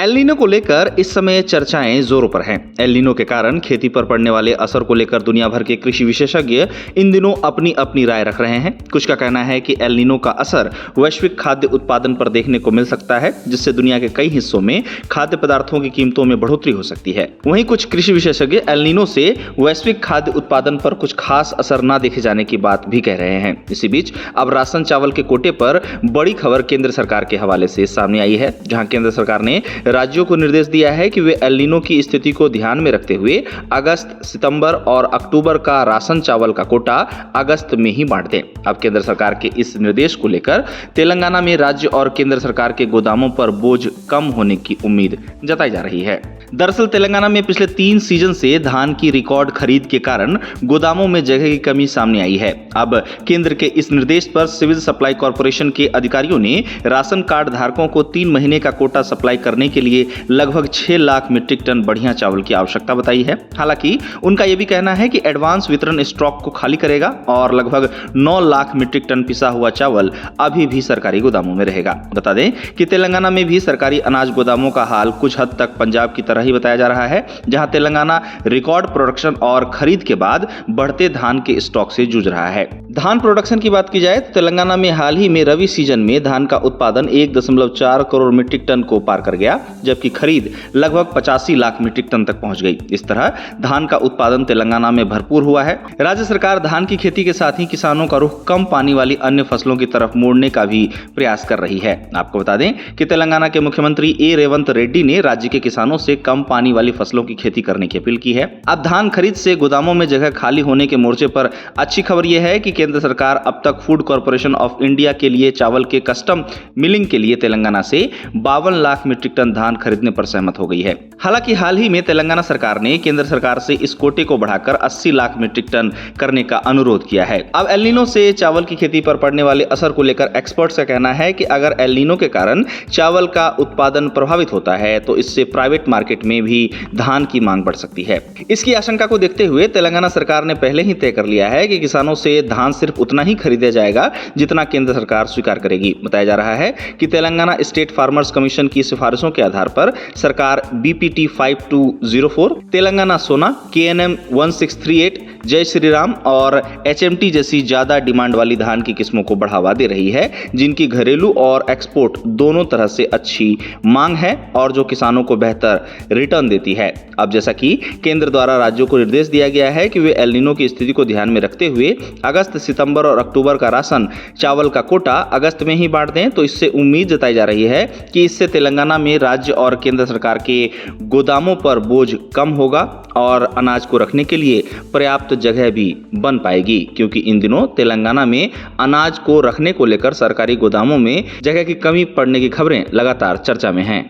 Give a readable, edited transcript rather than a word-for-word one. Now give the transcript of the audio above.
El Nino को लेकर इस समय चर्चाएं जोरों पर हैं। एल नीनो के कारण खेती पर पड़ने वाले असर को लेकर दुनिया भर के कृषि विशेषज्ञ इन दिनों अपनी अपनी राय रख रहे हैं। कुछ का कहना है कि एल नीनो का असर वैश्विक खाद्य उत्पादन पर देखने को मिल सकता है, जिससे दुनिया के कई हिस्सों में खाद्य पदार्थों की कीमतों में बढ़ोतरी हो सकती है। वहीं कुछ कृषि विशेषज्ञ एल नीनो से वैश्विक खाद्य उत्पादन पर कुछ खास असर न देखे जाने की बात भी कह रहे हैं। इसी बीच अब राशन चावल के कोटे पर बड़ी खबर केंद्र सरकार के हवाले से सामने आई है, जहां केंद्र सरकार ने राज्यों को निर्देश दिया है कि वे एल नीनो की स्थिति को ध्यान में रखते हुए अगस्त, सितंबर और अक्टूबर का राशन चावल का कोटा अगस्त में ही बांट दें। अब केंद्र सरकार के इस निर्देश को लेकर तेलंगाना में राज्य और केंद्र सरकार के गोदामों पर बोझ कम होने की उम्मीद जताई जा रही है। दरअसल तेलंगाना में पिछले 3 सीजन से धान की रिकॉर्ड खरीद के कारण गोदामों में जगह की कमी सामने आई है। अब केंद्र के इस निर्देश पर सिविल सप्लाई कॉर्पोरेशन के अधिकारियों ने राशन कार्ड धारकों को 3 महीने का कोटा सप्लाई करने के लिए लगभग 6 लाख मीट्रिक टन बढ़िया चावल की आवश्यकता बताई है। हालांकि उनका यह भी कहना है कि एडवांस वितरण स्टॉक को खाली करेगा और लगभग 9 लाख मीट्रिक टन पिसा हुआ चावल अभी भी सरकारी गोदामों में रहेगा। बता दें कि तेलंगाना में भी सरकारी अनाज गोदामों का हाल कुछ हद तक पंजाब की तरह ही बताया जा रहा है, जहां तेलंगाना रिकॉर्ड प्रोडक्शन और खरीद के बाद बढ़ते धान के स्टॉक से जूझ रहा है। धान प्रोडक्शन की बात की जाए तो तेलंगाना में हाल ही में रबी सीजन में धान का उत्पादन 1.4 करोड़ मीट्रिक टन को पार कर गया, जबकि खरीद लगभग 85 लाख मीट्रिक टन तक पहुंच गई। इस तरह धान का उत्पादन तेलंगाना में भरपूर हुआ है। राज्य सरकार धान की खेती के साथ ही किसानों का रुख कम पानी वाली अन्य फसलों की तरफ मोड़ने का भी प्रयास कर रही है। आपको बता दें कि तेलंगाना के मुख्यमंत्री ए रेवंत रेड्डी ने राज्य के किसानों से कम पानी वाली फसलों की खेती करने की अपील की है। अब धान खरीद से गोदामों में जगह खाली होने के मोर्चे पर अच्छी खबर यह है कि केंद्र सरकार अब तक फूड कॉर्पोरेशन ऑफ इंडिया के लिए चावल के कस्टम मिलिंग के लिए तेलंगाना से 52 लाख मीट्रिक टन धान खरीदने पर सहमत हो गई है। हालांकि हाल ही में तेलंगाना सरकार ने केंद्र सरकार से इस कोटे को बढ़ाकर 80 लाख मीट्रिक टन करने का अनुरोध किया है। अब एल नीनो से चावल की खेती पर पड़ने वाले असर को लेकर एक्सपर्ट्स का कहना है कि अगर एल नीनो के कारण चावल का उत्पादन प्रभावित होता है तो इससे प्राइवेट मार्केट में भी धान की मांग बढ़ सकती है। इसकी आशंका को देखते हुए तेलंगाना सरकार ने पहले ही तय कर लिया है कि किसानों से धान सिर्फ उतना ही खरीदा जाएगा जितना केंद्र सरकार स्वीकार करेगी। बताया जा रहा है कि तेलंगाना स्टेट फार्मर्स कमीशन की सिफारिशों के आधार पर सरकार बीपीटी 5204, तेलंगाना सोना, KNM 1638, जय श्री राम और HMT जैसी ज्यादा डिमांड वाली धान की किस्मों को बढ़ावा दे रही है, जिनकी घरेलू और एक्सपोर्ट दोनों तरह से अच्छी मांग है और जो किसानों को बेहतर रिटर्न देती है। अब जैसा कि केंद्र द्वारा राज्यों को निर्देश दिया गया है कि वे एल नीनो की स्थिति को ध्यान में रखते हुए अगस्त, सितंबर और अक्टूबर का राशन चावल का कोटा अगस्त में ही बांट दें, तो इससे उम्मीद जताई जा रही है कि इससे तेलंगाना में राज्य और केंद्र सरकार के गोदामों पर बोझ कम होगा और अनाज को रखने के लिए पर्याप्त जगह भी बन पाएगी, क्योंकि इन दिनों तेलंगाना में अनाज को रखने को लेकर सरकारी गोदामों में जगह की कमी पड़ने की खबरें लगातार चर्चा में हैं।